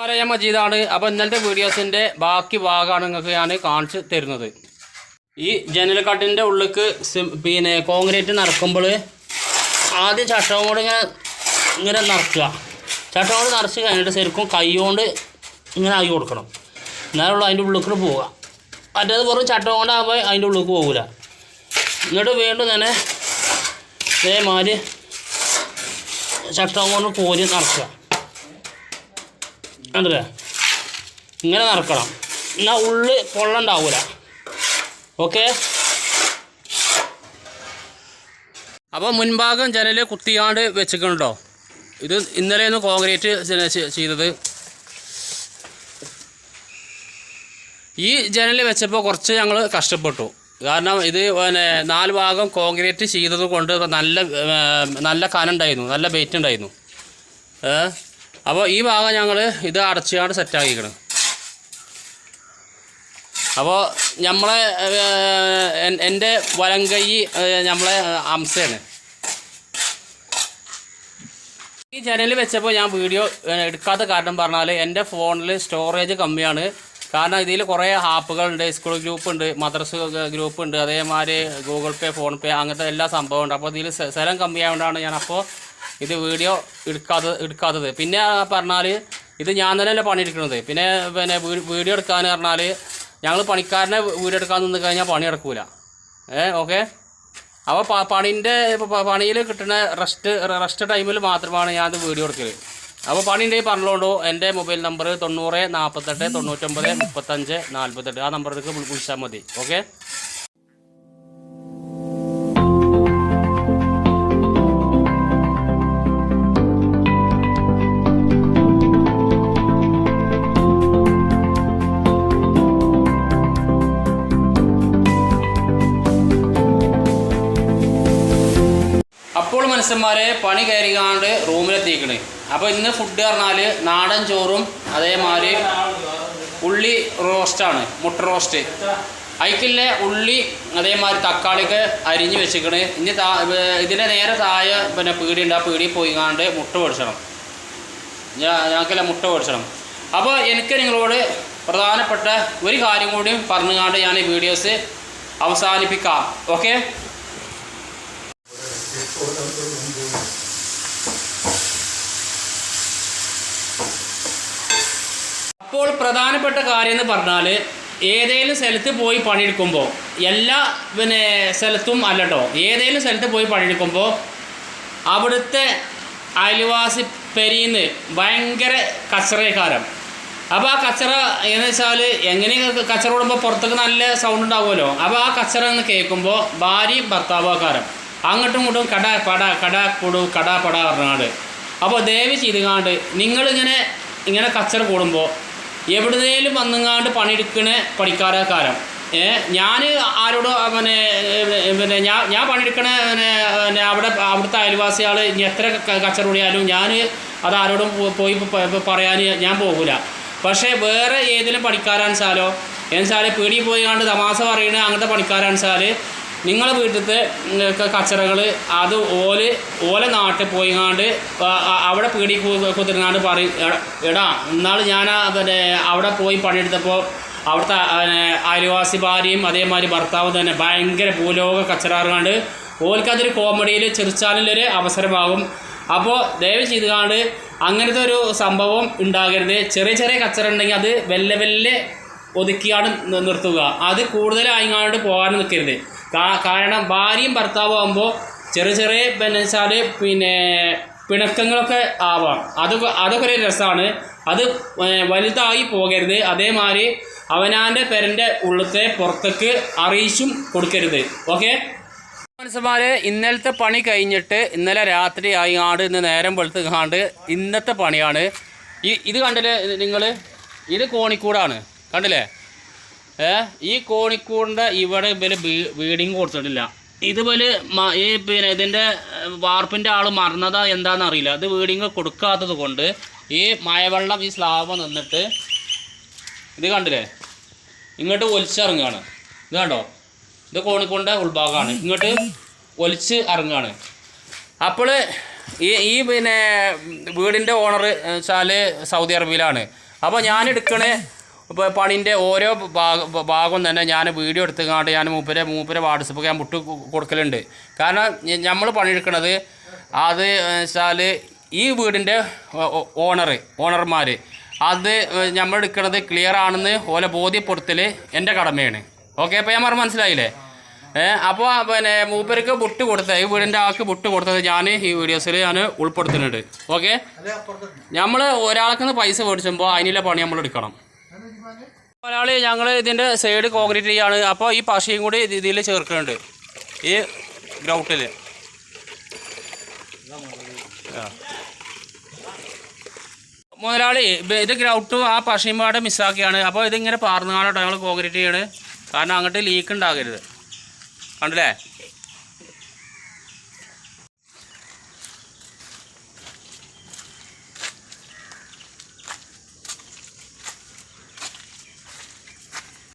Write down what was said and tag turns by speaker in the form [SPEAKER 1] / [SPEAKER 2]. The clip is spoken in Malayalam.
[SPEAKER 1] ഞാൻ മജീദാണ്. അപ്പോൾ ഇന്നലത്തെ വീഡിയോസിൻ്റെ ബാക്കി ഭാഗമാണ് നിങ്ങൾക്ക് ഞാൻ കാണിച്ച് തരുന്നത്. ഈ ജനൽക്കട്ടിൻ്റെ ഉള്ളിലേക്ക് പിന്നെ കോൺക്രീറ്റ് നിറക്കുമ്പോൾ ആദ്യം ചട്ടവും കൂടെ ഇങ്ങനെ നിറക്കുക. ചട്ടവും കൂടെ നിറച്ച് കഴിഞ്ഞിട്ട് ശരിക്കും കൈ കൊണ്ട് ഇങ്ങനെ ആക്കി കൊടുക്കണം. എന്നാലുള്ള അതിൻ്റെ ഉള്ളിലേക്ക് പോവുക. മറ്റേത് വെറും ചട്ടവും കൊണ്ടാകുമ്പോൾ അതിൻ്റെ ഉള്ളിലേക്ക് പോകില്ല. എന്നിട്ട് വീണ്ടും തന്നെ ഇതേമാതിരി ചട്ടവും കൊണ്ട് കോരി നിറക്കുക. കണ്ടില്ലേ? ഇങ്ങനെ നിറക്കണം. എന്നാൽ ഉള്ളിൽ പൊള്ളണ്ടാവില്ല. ഓക്കെ. അപ്പോൾ മുൻഭാഗം ജനൽ കുത്തിയാണ്ട് വെച്ചിട്ടുണ്ടോ. ഇത് ഇന്നലെയൊന്ന് കോൺക്രീറ്റ് ചെയ്തത്. ഈ ജനൽ വെച്ചപ്പോൾ കുറച്ച് ഞങ്ങൾ കഷ്ടപ്പെട്ടു. കാരണം ഇത് പിന്നെ 4 ഭാഗം കോൺക്രീറ്റ് ചെയ്തത് കൊണ്ട് നല്ല കനുണ്ടായിരുന്നു, നല്ല വെയിറ്റ് ഉണ്ടായിരുന്നു. അപ്പോൾ ഈ ഭാഗം ഞങ്ങൾ ഇത് അടച്ചാണ്ട് സെറ്റാക്കിക്കണം. അപ്പോൾ നമ്മളെ എൻ്റെ വലം കൈ നമ്മളെ അംസയാണ്. ഈ ജനൽ വെച്ചപ്പോൾ ഞാൻ വീഡിയോ എടുക്കാത്ത കാരണം പറഞ്ഞാൽ എൻ്റെ ഫോണിൽ സ്റ്റോറേജ് കമ്മിയാണ്. കാരണം ഇതിൽ കുറേ ആപ്പുകളുണ്ട്, സ്കൂൾ ഗ്രൂപ്പുണ്ട്, മദ്രസ ഗ്രൂപ്പുണ്ട്, അതേമാതിരി ഗൂഗിൾ പേ, ഫോൺ പേ, അങ്ങനത്തെ എല്ലാ സംഭവമുണ്ട്. അപ്പോൾ ഇതിൽ സ്ഥലം കമ്മിയായതുകൊണ്ടാണ് ഞാനപ്പോൾ ഇത് വീഡിയോ എടുക്കാത്തത്. പിന്നെ പറഞ്ഞാൽ ഇത് ഞാൻ തന്നെയല്ലേ പണിയെടുക്കുന്നത്. പിന്നെ വീഡിയോ എടുക്കാൻ പറഞ്ഞാൽ ഞങ്ങൾ പണിക്കാരനെ വീഡിയോ എടുക്കാൻ നിന്ന് കഴിഞ്ഞാൽ പണി നടക്കൂല. ഓക്കെ. അപ്പോൾ പണിയിൽ കിട്ടുന്ന റെസ്റ്റ് ടൈമിൽ മാത്രമാണ് ഞാനത് വീഡിയോ എടുക്കൽ. അപ്പോൾ പണി ഉണ്ടെങ്കിൽ പറഞ്ഞോളൂ. എൻ്റെ മൊബൈൽ നമ്പർ 90 48 99 35 48. ആ നമ്പറിലേക്ക് വിളിച്ചാൽ മതി. ഓക്കെ. അപ്പോൾ മനുഷ്യന്മാരെ പണി കയറിക്കാണ്ട് റൂമിലെത്തിക്കണേ. അപ്പോൾ ഇന്ന് ഫുഡ് പറഞ്ഞാൽ നാടൻ ചോറും അതേമാതിരി ഉള്ളി റോസ്റ്റാണ്, മുട്ട റോസ്റ്റ്. അതിക്കില്ലേ ഉള്ളി അതേമാതിരി തക്കാളിക്ക് അരിഞ്ഞ് വെച്ചിക്കണ്. ഇനി ഇതിൻ്റെ നേരെ താഴെ പീടിയുണ്ട്. ആ പീടിയിൽ പോയിക്കാണ്ട് മുട്ട പൊടിച്ചണം. ഞങ്ങൾക്കെല്ലാം മുട്ട പൊടിച്ചണം. അപ്പോൾ എനിക്ക് നിങ്ങളോട് പ്രധാനപ്പെട്ട ഒരു കാര്യം കൂടി പറഞ്ഞുകൊണ്ട് ഞാൻ ഈ വീഡിയോസ് അവസാനിപ്പിക്കാം. ഓക്കെ. അപ്പോൾ പ്രധാനപ്പെട്ട കാര്യം എന്ന് പറഞ്ഞാൽ ഏതെങ്കിലും സ്ഥലത്ത് പോയി പണിയെടുക്കുമ്പോൾ എല്ലാ സ്ഥലത്തും അല്ലട്ടോ, ഏതെങ്കിലും സ്ഥലത്ത് പോയി പണിയെടുക്കുമ്പോൾ അവിടുത്തെ അയൽവാസി പെരീന്ന് ഭയങ്കര കച്ചറക്കാരം. അപ്പോൾ ആ കച്ചറ എന്ന് വെച്ചാൽ എങ്ങനെ കച്ചറ കൂടുമ്പോൾ പുറത്തേക്ക് നല്ല സൗണ്ട് ഉണ്ടാവുമല്ലോ. അപ്പോൾ ആ കച്ചറ എന്ന് കേൾക്കുമ്പോൾ ഭാര്യയും ഭർത്താവുകാരം അങ്ങോട്ടും ഇങ്ങോട്ടും കട കൊടു കടാ പട പറഞ്ഞാണ്ട്. അപ്പോൾ ദയവ് ചെയ്തുകാണ്ട് നിങ്ങളിങ്ങനെ കച്ചറ കൂടുമ്പോൾ എവിടുന്നേലും വന്നുങ്ങാണ്ട് പണിയെടുക്കണ പണിക്കാരക്കാരം. ഞാൻ ആരോടും ഞാൻ പണിയെടുക്കണ അവിടുത്തെ അയൽവാസികൾ ഇനി എത്ര കച്ചറ കൂടിയാലും ഞാൻ അത് ആരോടും പോയി പറയാൻ ഞാൻ പോകില്ല. പക്ഷേ വേറെ ഏതെങ്കിലും പണിക്കാരാണെച്ചാലോ എന്നുവെച്ചാൽ പീടിയിൽ പോയി കണ്ട് തമാശ പറയണ അങ്ങനത്തെ പണിക്കാരാണെച്ചാൽ നിങ്ങളെ വീട്ടിലത്തെ കച്ചറകൾ അത് ഓല നാട്ടിൽ പോയിങ്ങാണ്ട് അവിടെ പീടി കുത്തിരുന്നാണ്ട് പറയും, എടാ ഇന്നാൾ ഞാൻ അവിടെ പോയി പണിയെടുത്തപ്പോൾ അവിടുത്തെ അയൽവാസി ഭാര്യയും അതേമാതിരി ഭർത്താവും തന്നെ ഭയങ്കര ഭൂലോക കച്ചറാറുകാണ്ട് ഓൽക്കതൊരു കോമഡിയിൽ ചിരിച്ചാലുള്ളൊരു അവസരമാകും. അപ്പോൾ ദയവ് ചെയ്തുകാണ്ട് അങ്ങനത്തെ ഒരു സംഭവം ഉണ്ടാകരുത്. ചെറിയ ചെറിയ കച്ചറ ഉണ്ടെങ്കിൽ അത് വെല്ലെ ഒതുക്കിയാണ് നിർത്തുക. അത് കൂടുതലായിങ്ങാണ്ട് പോകാൻ നിൽക്കരുത്. കാരണം ഭാര്യയും ഭർത്താവും ആകുമ്പോൾ ചെറിയ വെച്ചാൽ പിണക്കങ്ങളൊക്കെ ആവാം. അതൊക്കെ ഒരു രസമാണ്. അത് വലുതായി പോകരുത്. അതേമാതിരി അവനാൻ്റെ പെരൻ്റെ ഉള്ളത്തെ പുറത്തേക്ക് അറിയിച്ചും കൊടുക്കരുത്. ഓക്കെ മനസ്സന്മാരെ, ഇന്നലത്തെ പണി കഴിഞ്ഞിട്ട് ഇന്നലെ രാത്രി ആയിങ്ങാണ്ട് ഇന്ന് നേരം വെളുത്ത് കാണ്ട് ഇന്നത്തെ പണിയാണ്. ഇത് കണ്ടില്ലേ നിങ്ങൾ? ഇത് കോണിക്കൂടാണ്, കണ്ടില്ലേ? ഈ കോണിക്കൂടിൻ്റെ ഇവിടെ വീഡിങ് കൊടുത്തിട്ടില്ല. ഇതുപോലെ ഈ ഇതിൻ്റെ വാർപ്പിൻ്റെ ആൾ മറന്നതാ എന്താണെന്നറിയില്ല. ഇത് വീഡിങ് കൊടുക്കാത്തത് കൊണ്ട് ഈ മഴവെള്ളം ഈ സ്ലാബ് നിന്നിട്ട് ഇത് കണ്ടില്ലേ ഇങ്ങോട്ട് ഒലിച്ചിറങ്ങുകയാണ്. ഇത് കണ്ടോ? ഇത് കോണിക്കൂടിൻ്റെ ഉൾഭാഗമാണ്. ഇങ്ങോട്ട് ഒലിച്ച് ഇറങ്ങുകയാണ്. അപ്പോൾ ഈ പിന്നെ വീടിൻ്റെ ഓണർ വെച്ചാൽ സൗദി അറേബ്യയിലാണ്. അപ്പോൾ ഞാൻ എടുക്കണ ഇപ്പോൾ പണീൻ്റെ ഓരോ ഭാഗം തന്നെ ഞാൻ വീഡിയോ എടുത്തുകൊണ്ട് ഞാൻ മൂപ്പരെ വാട്സപ്പൊക്കെ ഞാൻ വിട്ട് കൊടുക്കലുണ്ട്. കാരണം നമ്മൾ പണിയെടുക്കണത് അത് വെച്ചാൽ ഈ വീടിൻ്റെ ഓണർമാർ അത് നമ്മൾ എടുക്കുന്നത് ക്ലിയർ ആണെന്ന് ഓലെ ബോധ്യപ്പെടുത്തൽ എൻ്റെ കടമയാണ്. ഓക്കെ, അപ്പോൾ ഞാൻ മനസ്സിലായില്ലേ? അപ്പോൾ പിന്നെ മൂപ്പർക്ക് വിട്ട് കൊടുത്തത് ഈ വീടിൻ്റെ ആൾക്ക് വിട്ട് കൊടുത്തത് ഞാൻ ഈ വീഡിയോസിൽ ഞാൻ ഉൾപ്പെടുത്തുന്നുണ്ട്. ഓക്കെ, നമ്മൾ ഒരാൾക്കിന്ന് പൈസ മേടിച്ചുമ്പോൾ അതിനുള്ള പണി നമ്മൾ എടുക്കണം. ഒരാൾ ഞങ്ങൾ ഇതിൻ്റെ സൈഡ് കോൺക്രീറ്റ് ചെയ്യാണ്. അപ്പോൾ ഈ പശയും കൂടി ഇതിൽ ചേർക്കുന്നുണ്ട് ഈ ഗ്രൗട്ടിൽ. മുതലാളി ഇത് ഗ്രൗട്ടും ആ പശയും പാടെ മിസ്സാക്കിയാണ്. അപ്പോൾ ഇതിങ്ങനെ പാർന്നുകാണോട്ടോ ഞങ്ങൾ കോൺക്രീറ്റ് ചെയ്യണ്. കാരണം അങ്ങോട്ട് ലീക്ക് ഉണ്ടാകരുത്. കണ്ടില്ലേ?